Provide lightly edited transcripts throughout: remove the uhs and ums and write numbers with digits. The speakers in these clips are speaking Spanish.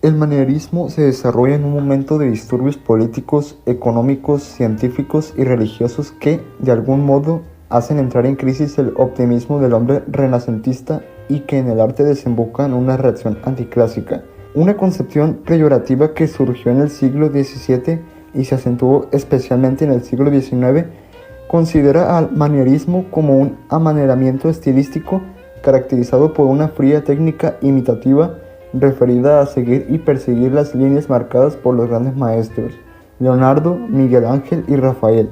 El manierismo se desarrolla en un momento de disturbios políticos, económicos, científicos y religiosos que, de algún modo, hacen entrar en crisis el optimismo del hombre renacentista y que en el arte desemboca en una reacción anticlásica. Una concepción peyorativa que surgió en el siglo XVII y se acentuó especialmente en el siglo XIX, considera al manierismo como un amaneramiento estilístico caracterizado por una fría técnica imitativa referida a seguir y perseguir las líneas marcadas por los grandes maestros, Leonardo, Miguel Ángel y Rafael.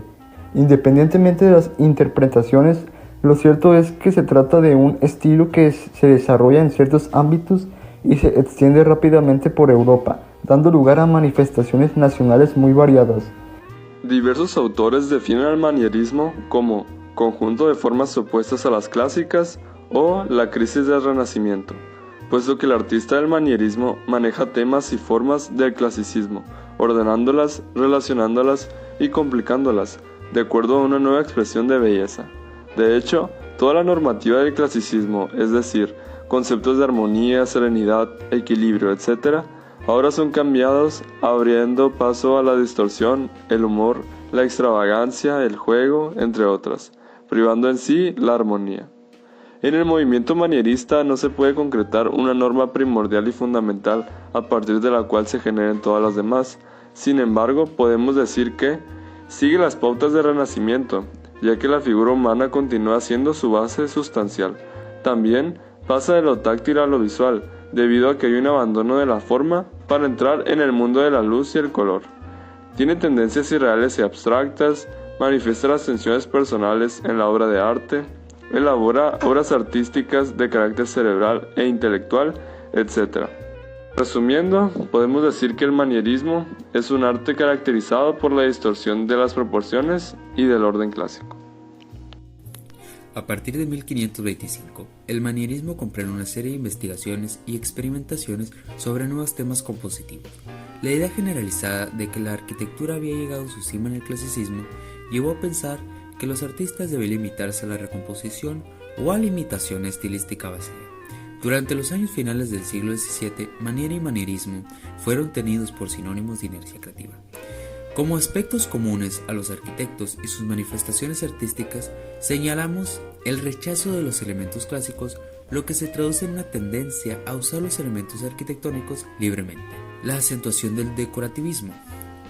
Independientemente de las interpretaciones, lo cierto es que se trata de un estilo que se desarrolla en ciertos ámbitos y se extiende rápidamente por Europa, dando lugar a manifestaciones nacionales muy variadas. Diversos autores definen al manierismo como conjunto de formas opuestas a las clásicas o la crisis del Renacimiento, puesto que el artista del manierismo maneja temas y formas del clasicismo, ordenándolas, relacionándolas y complicándolas, de acuerdo a una nueva expresión de belleza. De hecho, toda la normativa del clasicismo, es decir, conceptos de armonía, serenidad, equilibrio, etc., ahora son cambiados, abriendo paso a la distorsión, el humor, la extravagancia, el juego, entre otras, privando en sí la armonía. En el movimiento manierista no se puede concretar una norma primordial y fundamental a partir de la cual se generen todas las demás. Sin embargo, podemos decir que sigue las pautas del Renacimiento, ya que la figura humana continúa siendo su base sustancial. También pasa de lo táctil a lo visual, debido a que hay un abandono de la forma para entrar en el mundo de la luz y el color. Tiene tendencias irreales y abstractas, manifiesta las tensiones personales en la obra de arte, elabora obras artísticas de carácter cerebral e intelectual, etc. Resumiendo, podemos decir que el manierismo es un arte caracterizado por la distorsión de las proporciones y del orden clásico. A partir de 1525, el manierismo comprende una serie de investigaciones y experimentaciones sobre nuevos temas compositivos. La idea generalizada de que la arquitectura había llegado a su cima en el clasicismo llevó a pensar que los artistas debían limitarse a la recomposición o a la imitación estilística vacía. Durante los años finales del siglo XVII, maniera y manierismo fueron tenidos por sinónimos de inercia creativa. Como aspectos comunes a los arquitectos y sus manifestaciones artísticas, señalamos el rechazo de los elementos clásicos, lo que se traduce en una tendencia a usar los elementos arquitectónicos libremente. La acentuación del decorativismo,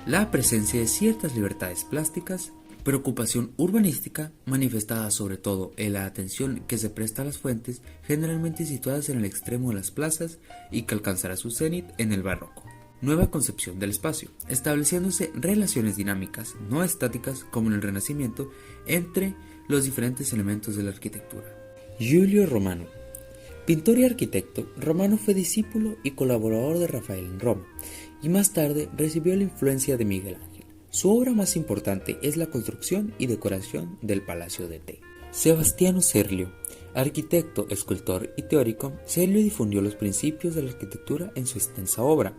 la presencia de ciertas libertades plásticas, preocupación urbanística manifestada sobre todo en la atención que se presta a las fuentes generalmente situadas en el extremo de las plazas y que alcanzará su cenit en el barroco. Nueva concepción del espacio, estableciéndose relaciones dinámicas, no estáticas como en el Renacimiento, entre los diferentes elementos de la arquitectura. Giulio Romano. Pintor y arquitecto, Romano fue discípulo y colaborador de Rafael en Roma, y más tarde recibió la influencia de Miguel Ángel. Su obra más importante es la construcción y decoración del Palacio de Te. Sebastiano Serlio. Arquitecto, escultor y teórico, Serlio difundió los principios de la arquitectura en su extensa obra.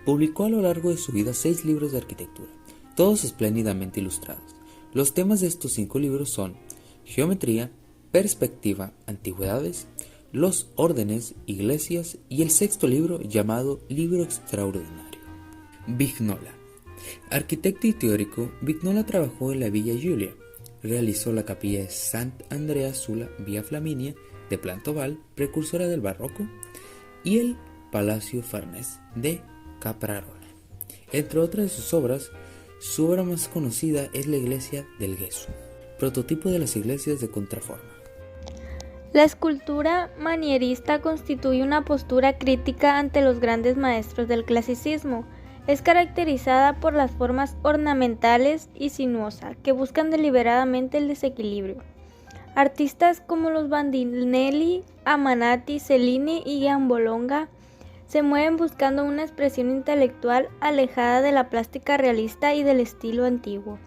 Publicó a lo largo de su vida 6 libros de arquitectura, todos espléndidamente ilustrados. Los temas de estos 5 libros son geometría, perspectiva, antigüedades, los órdenes, iglesias y el 6º libro llamado Libro Extraordinario. Vignola. Arquitecto y teórico, Vignola trabajó en la Villa Giulia. Realizó la capilla de Sant Andrea sulla Via Flaminia de planta oval, precursora del barroco, y el Palacio Farnese de Caprarola. Entre otras de sus obras, su obra más conocida es la iglesia del Gesù, prototipo de las iglesias de contraforma. La escultura manierista constituye una postura crítica ante los grandes maestros del clasicismo. Es caracterizada por las formas ornamentales y sinuosas que buscan deliberadamente el desequilibrio. Artistas como los Bandinelli, Amanati, Cellini y Giambologna se mueven buscando una expresión intelectual alejada de la plástica realista y del estilo antiguo.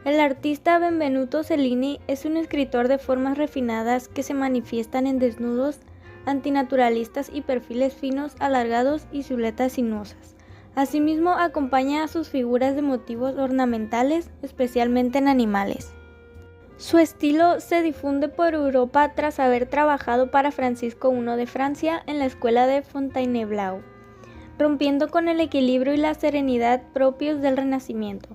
El artista Benvenuto Cellini es un escritor de formas refinadas que se manifiestan en desnudos antinaturalistas y perfiles finos, alargados y siluetas sinuosas. Asimismo, acompaña a sus figuras de motivos ornamentales, especialmente en animales. Su estilo se difunde por Europa tras haber trabajado para Francisco I de Francia en la escuela de Fontainebleau. rompiendo con el equilibrio y la serenidad propios del Renacimiento.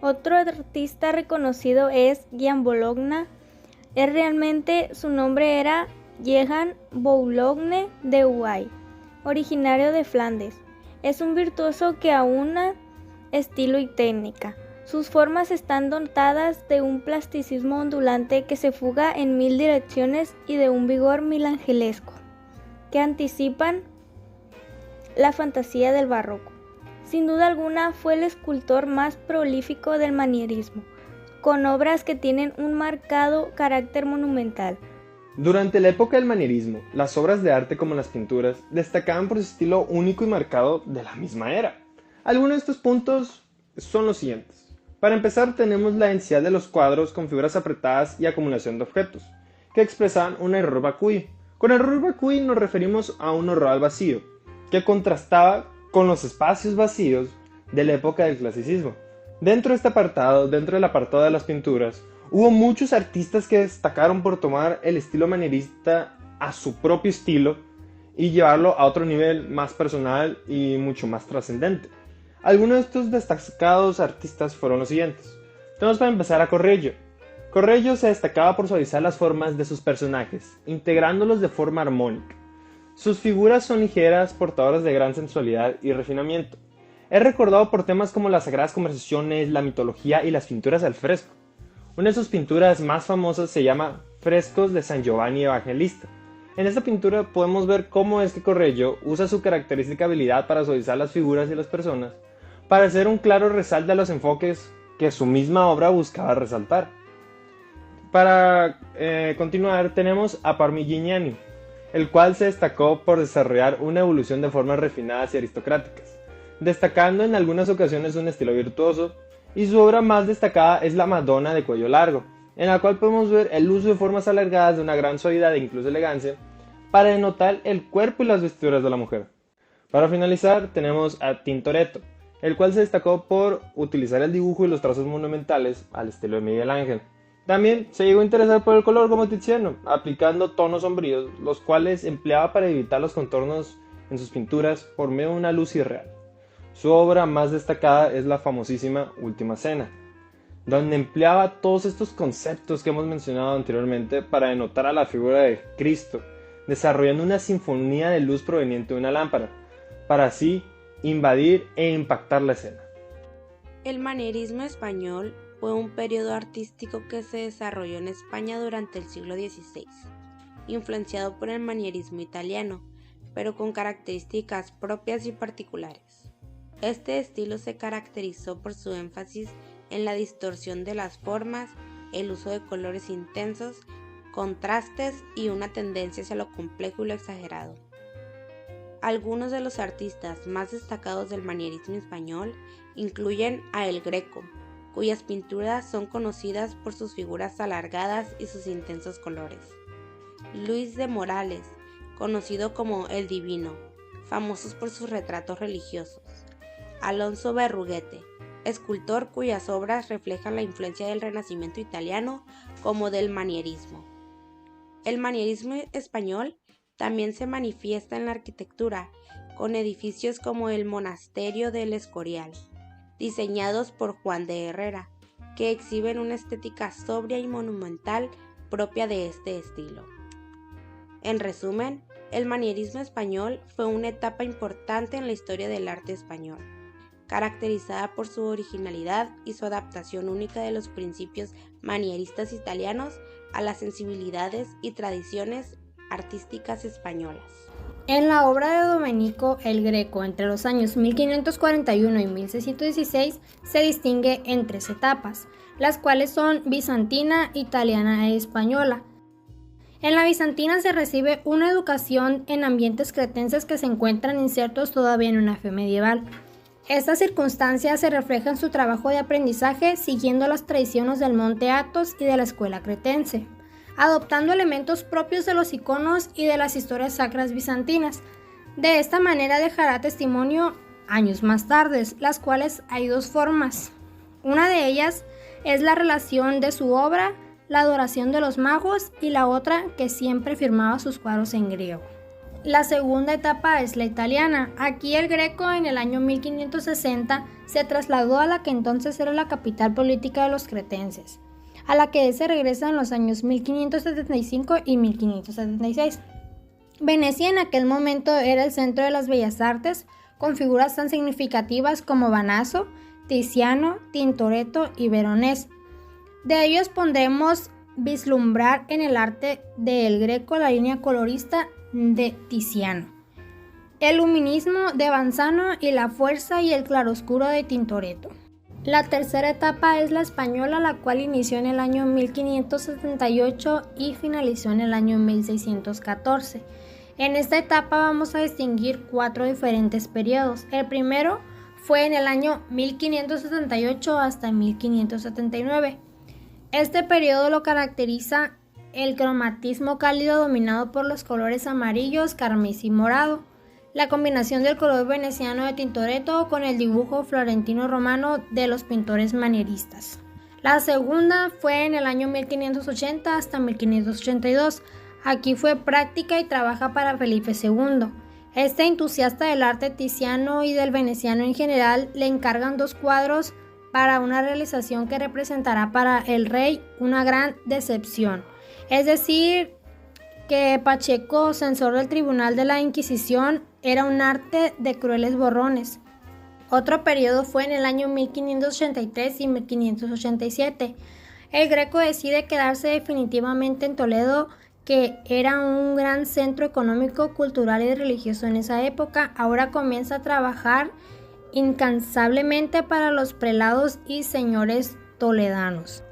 Otro artista reconocido es Jean Boulogne. Realmente su nombre era Jehan Boulogne de Huy, originario de Flandes. Es un virtuoso que aúna estilo y técnica. Sus formas están dotadas de un plasticismo ondulante que se fuga en mil direcciones y de un vigor milangelesco, que anticipan la fantasía del barroco. Sin duda alguna fue el escultor más prolífico del manierismo, con obras que tienen un marcado carácter monumental. Durante la época del manierismo, las obras de arte como las pinturas destacaban por su estilo único y marcado de la misma era. Algunos de estos puntos son los siguientes. Para empezar, tenemos la densidad de los cuadros con figuras apretadas y acumulación de objetos, que expresaban un error vacui. Con error vacui nos referimos a un horror al vacío, que contrastaba con los espacios vacíos de la época del clasicismo. Dentro del apartado de las pinturas, hubo muchos artistas que destacaron por tomar el estilo manierista a su propio estilo y llevarlo a otro nivel más personal y mucho más trascendente. Algunos de estos destacados artistas fueron los siguientes. Tenemos para empezar a Correggio. Correggio se destacaba por suavizar las formas de sus personajes, integrándolos de forma armónica. Sus figuras son ligeras, portadoras de gran sensualidad y refinamiento. Es recordado por temas como las sagradas conversaciones, la mitología y las pinturas al fresco. Una de sus pinturas más famosas se llama Frescos de San Giovanni Evangelista. En esta pintura podemos ver cómo es que Correggio usa su característica habilidad para suavizar las figuras y las personas, para hacer un claro resalte a los enfoques que su misma obra buscaba resaltar. Para continuar, tenemos a Parmigiani, el cual se destacó por desarrollar una evolución de formas refinadas y aristocráticas, destacando en algunas ocasiones un estilo virtuoso, y su obra más destacada es la Madonna de cuello largo, en la cual podemos ver el uso de formas alargadas de una gran suavidad e incluso elegancia para denotar el cuerpo y las vestiduras de la mujer. Para finalizar tenemos a Tintoretto, el cual se destacó por utilizar el dibujo y los trazos monumentales al estilo de Miguel Ángel. También se llegó a interesar por el color como Tiziano, aplicando tonos sombríos, los cuales empleaba para evitar los contornos en sus pinturas por medio de una luz irreal. Su obra más destacada es la famosísima Última Cena, donde empleaba todos estos conceptos que hemos mencionado anteriormente para denotar a la figura de Cristo, desarrollando una sinfonía de luz proveniente de una lámpara, para así invadir e impactar la escena. El manierismo español fue un periodo artístico que se desarrolló en España durante el siglo XVI, influenciado por el manierismo italiano, pero con características propias y particulares. Este estilo se caracterizó por su énfasis en la distorsión de las formas, el uso de colores intensos, contrastes y una tendencia hacia lo complejo y lo exagerado. Algunos de los artistas más destacados del manierismo español incluyen a El Greco, cuyas pinturas son conocidas por sus figuras alargadas y sus intensos colores. Luis de Morales, conocido como El Divino, famosos por sus retratos religiosos. Alonso Berruguete, escultor cuyas obras reflejan la influencia del Renacimiento italiano como del manierismo. El manierismo español también se manifiesta en la arquitectura, con edificios como el Monasterio del Escorial, diseñados por Juan de Herrera, que exhiben una estética sobria y monumental propia de este estilo. En resumen, el manierismo español fue una etapa importante en la historia del arte español, caracterizada por su originalidad y su adaptación única de los principios manieristas italianos a las sensibilidades y tradiciones artísticas españolas. En la obra de Domenico el Greco, entre los años 1541 y 1616, se distingue en 3 etapas, las cuales son bizantina, italiana e española. En la bizantina se recibe una educación en ambientes cretenses que se encuentran insertos todavía en una fe medieval. Esta circunstancia se refleja en su trabajo de aprendizaje siguiendo las tradiciones del Monte Athos y de la escuela cretense, adoptando elementos propios de los iconos y de las historias sacras bizantinas. De esta manera dejará testimonio años más tarde, las cuales hay 2 formas. Una de ellas es la relación de su obra, la adoración de los magos, y la otra que siempre firmaba sus cuadros en griego. La segunda etapa es la italiana. Aquí el Greco en el año 1560 se trasladó a la que entonces era la capital política de los cretenses, a la que se regresa en los años 1575 y 1576. Venecia en aquel momento era el centro de las bellas artes, con figuras tan significativas como Banazo, Tiziano, Tintoretto y Veronés. De ellos podremos vislumbrar en el arte del Greco la línea colorista de Tiziano, el luminismo de Banzano y la fuerza y el claroscuro de Tintoretto. La tercera etapa es la española, la cual inició en el año 1578 y finalizó en el año 1614. En esta etapa vamos a distinguir 4 diferentes periodos. El primero fue en el año 1578 hasta 1579. Este periodo lo caracteriza el cromatismo cálido dominado por los colores amarillos, carmesí y morado, la combinación del color veneciano de Tintoretto con el dibujo florentino-romano de los pintores manieristas. La segunda fue en el año 1580 hasta 1582. Aquí fue práctica y trabaja para Felipe II. Este entusiasta del arte tiziano y del veneciano en general le encargan 2 cuadros para una realización que representará para el rey una gran decepción. Es decir, que Pacheco, censor del Tribunal de la Inquisición, era un arte de crueles borrones. Otro periodo fue en el año 1583 y 1587. El Greco decide quedarse definitivamente en Toledo, que era un gran centro económico, cultural y religioso en esa época. Ahora comienza a trabajar incansablemente para los prelados y señores toledanos.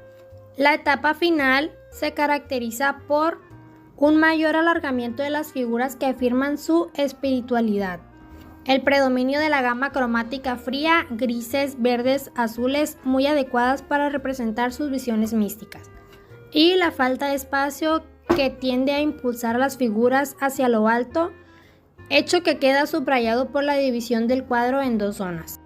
La etapa final se caracteriza por un mayor alargamiento de las figuras que afirman su espiritualidad, el predominio de la gama cromática fría, grises, verdes, azules, muy adecuadas para representar sus visiones místicas, y la falta de espacio que tiende a impulsar las figuras hacia lo alto, hecho que queda subrayado por la división del cuadro en 2 zonas.